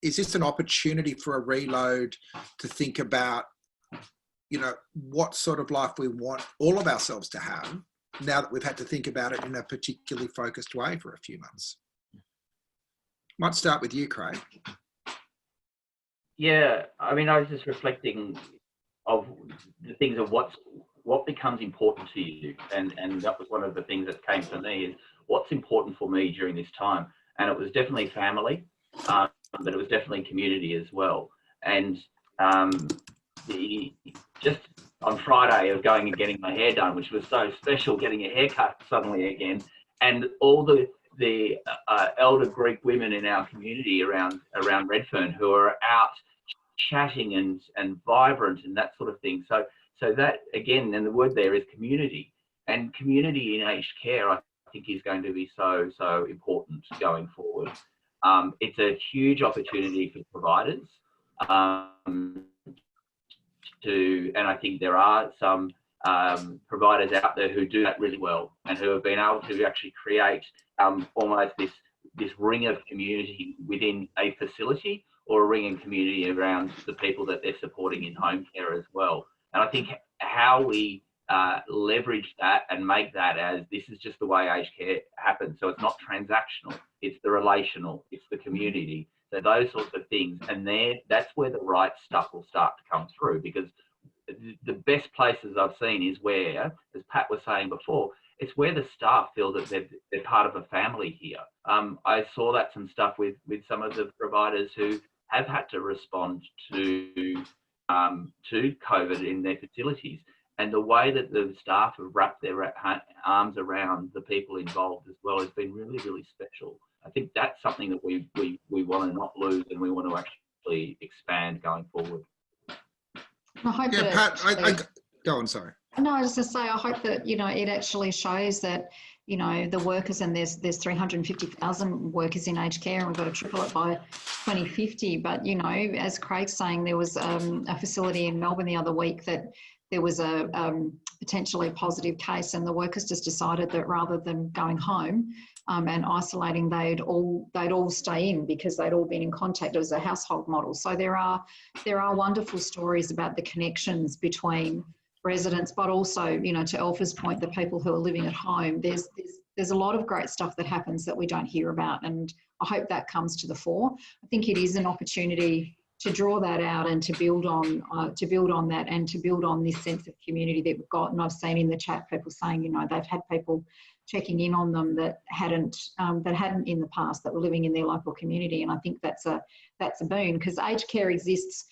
Is this an opportunity for a reload to think about, what sort of life we want all of ourselves to have now that we've had to think about it in a particularly focused way for a few months? Might start with you, Craig. Yeah, I mean, I was just reflecting of the things of what becomes important to you, and that was one of the things that came to me, is what's important for me during this time, and it was definitely family. But it was definitely community as well. And just on Friday of going and getting my hair done, which was so special, getting a haircut suddenly again, and all the elder Greek women in our community around Redfern who are out chatting and vibrant and that sort of thing. So that, again, and the word there is community, and community in aged care, I think, is going to be so important going forward. It's a huge opportunity for providers and I think there are some providers out there who do that really well, and who have been able to actually create almost this ring of community within a facility, or a ring of community around the people that they're supporting in home care as well. And I think how we leverage that and make that as this is just the way aged care happens. So it's not transactional, it's the relational, it's the community. So those sorts of things, and that's where the right stuff will start to come through, because the best places I've seen is where, as Pat was saying before, it's where the staff feel that they're part of a family here. I saw that some stuff with some of the providers who have had to respond to COVID in their facilities. And the way that the staff have wrapped their arms around the people involved as well has been really, really special. I think that's something that we want to not lose, and we want to actually expand going forward. I hope Pat, go on, sorry. No, I was just going to say, I hope that, it actually shows that, the workers, and there's 350,000 workers in aged care, and we've got to triple it by 2050. But, as Craig's saying, there was a facility in Melbourne the other week that there was a potentially positive case, and the workers just decided that rather than going home and isolating, they'd all stay in because they'd all been in contact. It was a household model. So there are wonderful stories about the connections between residents, but also, to Elfa's point, the people who are living at home. There's there's a lot of great stuff that happens that we don't hear about, and I hope that comes to the fore. I think it is an opportunity to draw that out and to build on that, and to build on this sense of community that we've got. And I've seen in the chat people saying, you know, they've had people checking in on them that hadn't in the past, that were living in their local community. And I think that's a boon, because aged care exists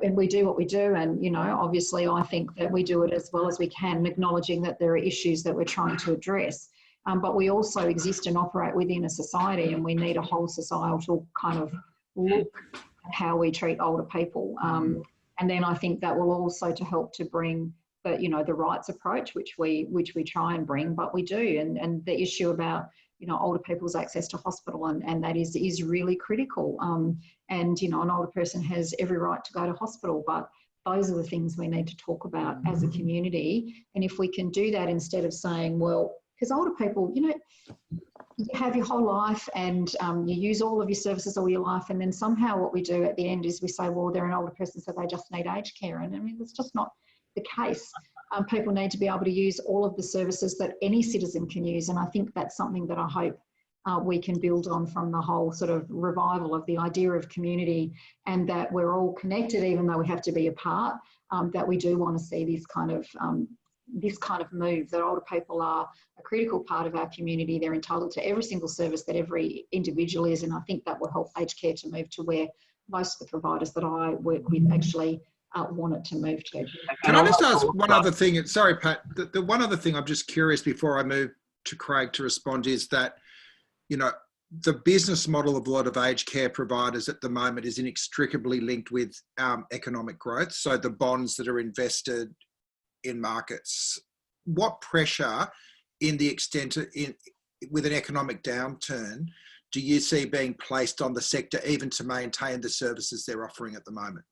and we do what we do. And, you know, obviously I think that we do it as well as we can, acknowledging that there are issues that we're trying to address. But we also exist and operate within a society, and we need a whole societal kind of look at how we treat older people. And then I think that will also to help to bring the, you know, the rights approach, which we try and bring, but we do. And the issue about, you know, older people's access to hospital, and that is really critical. And, you know, an older person has every right to go to hospital, but those are the things we need to talk about as a community. And if we can do that instead of saying, well, because older people, you know, you have your whole life and you use all of your services all your life, and then somehow what we do at the end is we say, well, they're an older person, so they just need aged care. And I mean, that's just not the case. People need to be able to use all of the services that any citizen can use, and I think that's something that I hope we can build on from the whole sort of revival of the idea of community, and that we're all connected even though we have to be apart, that we do want to see this kind of move, that older people are a critical part of our community. They're entitled to every single service that every individual is, and I think that will help aged care to move to where most of the providers that I work with actually want it to move to. Can I just ask one other thing? Sorry, Pat, the one other thing I'm just curious before I move to Craig to respond is that, you know, the business model of a lot of aged care providers at the moment is inextricably linked with economic growth. So the bonds that are invested in markets, what pressure in the extent with an economic downturn do you see being placed on the sector even to maintain the services they're offering at the moment?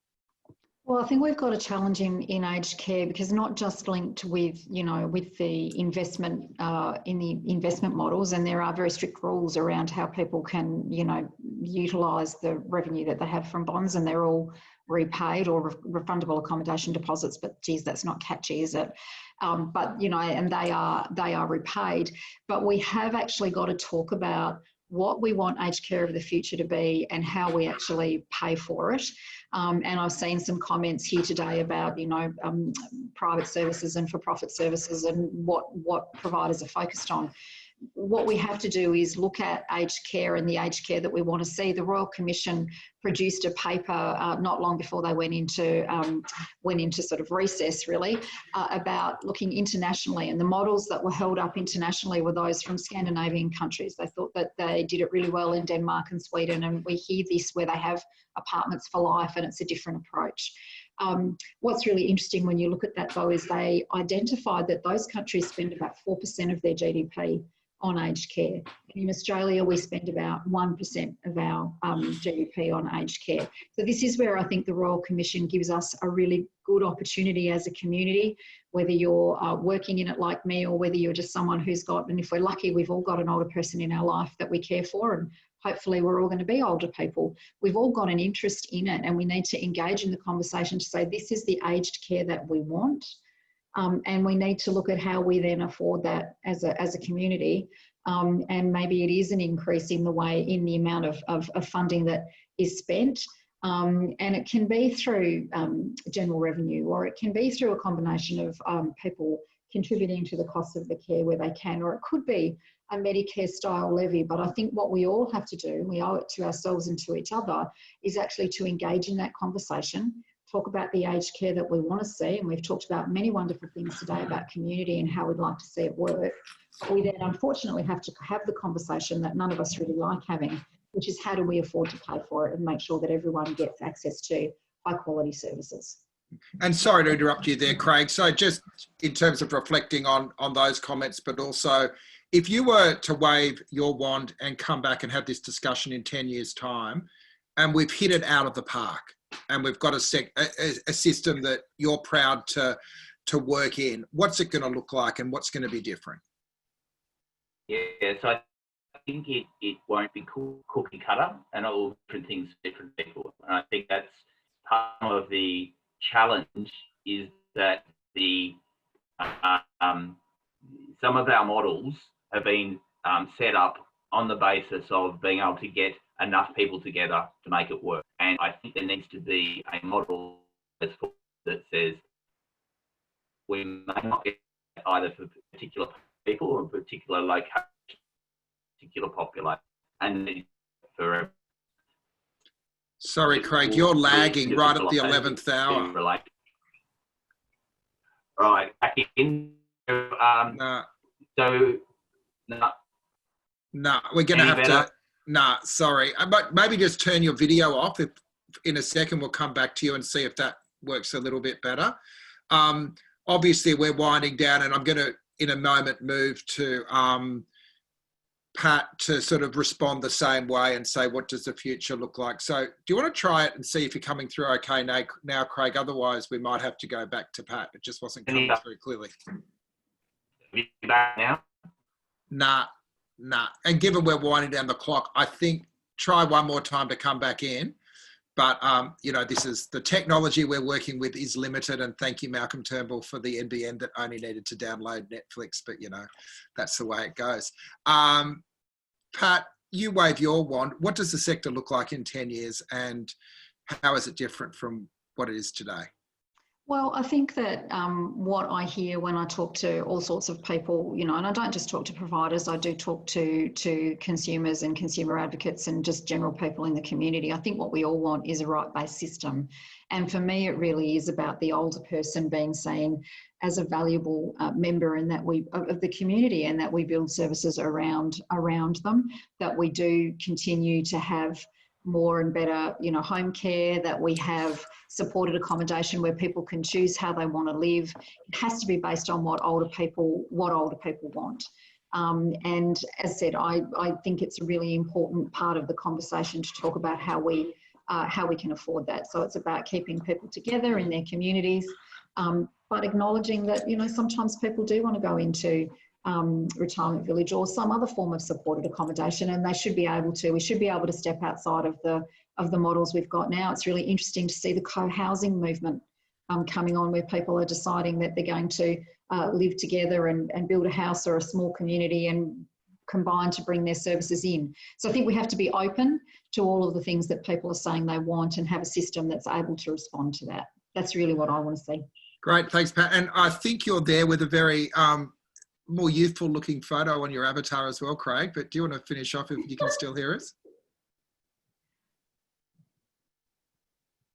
Well, I think we've got a challenge in aged care, because not just linked with, you know, with the investment in the investment models, and there are very strict rules around how people can, you know, utilise the revenue that they have from bonds, and they're all repaid or refundable accommodation deposits. But geez, that's not catchy, is it? But, you know, and they are repaid. But we have actually got to talk about what we want aged care of the future to be and how we actually pay for it. And I've seen some comments here today about, you know, private services and for-profit services and what providers are focused on. What we have to do is look at aged care and the aged care that we want to see. The Royal Commission produced a paper not long before they went into sort of recess, really, about looking internationally, and the models that were held up internationally were those from Scandinavian countries. They thought that they did it really well in Denmark and Sweden, and we hear this where they have apartments for life, and it's a different approach. What's really interesting when you look at that, though, is they identified that those countries spend about 4% of their GDP on aged care. In Australia, we spend about 1% of our GDP on aged care. So this is where I think the Royal Commission gives us a really good opportunity as a community, whether you're working in it like me, or whether you're just someone who's got, and if we're lucky, we've all got an older person in our life that we care for, and hopefully we're all going to be older people. We've all got an interest in it, and we need to engage in the conversation to say, this is the aged care that we want. And we need to look at how we then afford that as a community. And maybe it is an increase in the amount of funding that is spent. And it can be through general revenue, or it can be through a combination of people contributing to the cost of the care where they can, or it could be a Medicare style levy. But I think what we all have to do, and we owe it to ourselves and to each other, is actually to engage in that conversation, talk about the aged care that we want to see. And we've talked about many wonderful things today about community and how we'd like to see it work. But we then unfortunately have to have the conversation that none of us really like having, which is how do we afford to pay for it and make sure that everyone gets access to high quality services. And sorry to interrupt you there, Craig. So just in terms of reflecting on those comments, but also if you were to wave your wand and come back and have this discussion in 10 years' time, and we've hit it out of the park, and we've got a system that you're proud to work in, what's it going to look like and what's going to be different? Yeah, so I think it won't be cookie cutter, and all different things for different people. And I think that's part of the challenge, is that some of our models have been set up on the basis of being able to get enough people together to make it work. And I think there needs to be a model that says we may not get either for particular people or particular location, particular population, and for. Sorry, Craig, you're lagging right at the 11th hour. Right, back in. No. So, no. No, we're going to have to. No, sorry. Maybe just turn your video off. If in a second we'll come back to you and see if that works a little bit better. Obviously, we're winding down, and I'm going to, in a moment, move to Pat to sort of respond the same way and say, what does the future look like? So do you want to try it and see if you're coming through okay now, Craig? Otherwise, we might have to go back to Pat. It just wasn't coming through clearly. Back now? Nah. And given we're winding down the clock, I think try one more time to come back in. But, this is the technology we're working with is limited. And thank you, Malcolm Turnbull, for the NBN that only needed to download Netflix. But, that's the way it goes. Pat, you wave your wand. What does the sector look like in 10 years? And how is it different from what it is today? Well, I think that what I hear when I talk to all sorts of people, and I don't just talk to providers, I do talk to consumers and consumer advocates and just general people in the community. I think what we all want is a right-based system. And for me, it really is about the older person being seen as a valuable member and that of the community, and that we build services around them, that we do continue to have more and better, home care, that we have supported accommodation where people can choose how they want to live. It has to be based on what older people want. And as said, I think it's a really important part of the conversation to talk about how we can afford that. So it's about keeping people together in their communities, but acknowledging that, sometimes people do want to go into retirement village or some other form of supported accommodation, and we should be able to step outside of the models we've got now. It's really interesting to see the co-housing movement coming on, where people are deciding that they're going to live together and build a house or a small community and combine to bring their services in. So I think we have to be open to all of the things that people are saying they want and have a system that's able to respond to that. That's really what I want to see. Great, thanks, Pat. And I think you're there with a very more youthful looking photo on your avatar as well, Craig, but do you want to finish off if you can still hear us?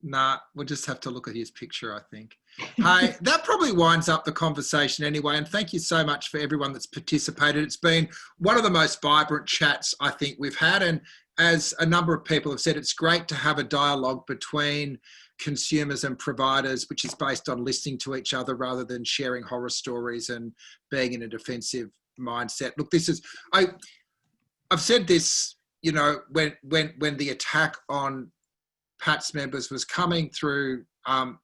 Nah, we'll just have to look at his picture, I think. Hey, that probably winds up the conversation anyway, and thank you so much for everyone that's participated. It's been one of the most vibrant chats I think we've had, and as a number of people have said, it's great to have a dialogue between consumers and providers, which is based on listening to each other rather than sharing horror stories and being in a defensive mindset. Look, I've said this, when the attack on Pat's members was coming through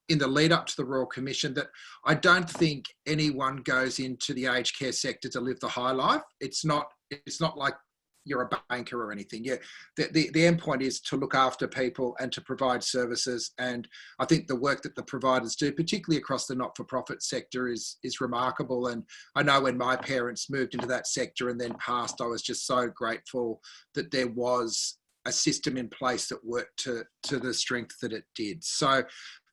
in the lead up to the Royal Commission, that I don't think anyone goes into the aged care sector to live the high life. It's not like you're a banker or anything. Yeah, the end point is to look after people and to provide services. And I think the work that the providers do, particularly across the not-for-profit sector, is remarkable. And I know when my parents moved into that sector and then passed, I was just so grateful that there was a system in place that worked to the strength that it did. So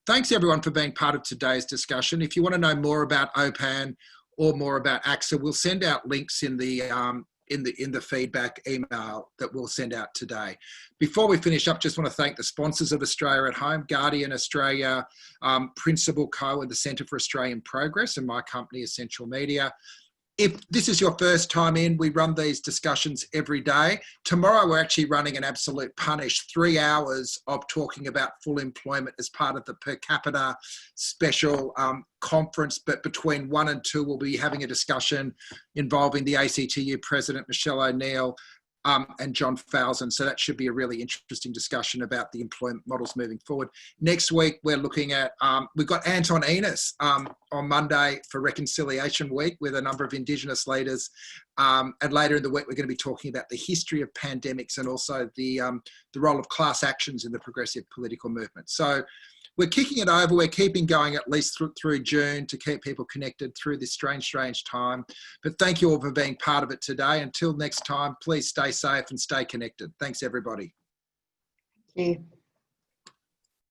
thanks everyone for being part of today's discussion. If you want to know more about OPAN or more about ACSA, we'll send out links in the feedback email that we'll send out today. Before we finish up, just want to thank the sponsors of Australia at Home, Guardian Australia, Principal Co and the Centre for Australian Progress, and my company, Essential Media. If this is your first time in, we run these discussions every day. Tomorrow, we're actually running an absolute punish, 3 hours of talking about full employment as part of the per capita special conference. But between 1 and 2, we'll be having a discussion involving the ACTU President, Michelle O'Neill, and John Falzon. So that should be a really interesting discussion about the employment models moving forward. Next week, we're looking at, we've got Anton Enos on Monday for Reconciliation Week with a number of Indigenous leaders. And later in the week, we're going to be talking about the history of pandemics and also the role of class actions in the progressive political movement. So we're kicking it over. We're keeping going at least through June to keep people connected through this strange time. But thank you all for being part of it today. Until next time, please stay safe and stay connected. Thanks, everybody. Thank you.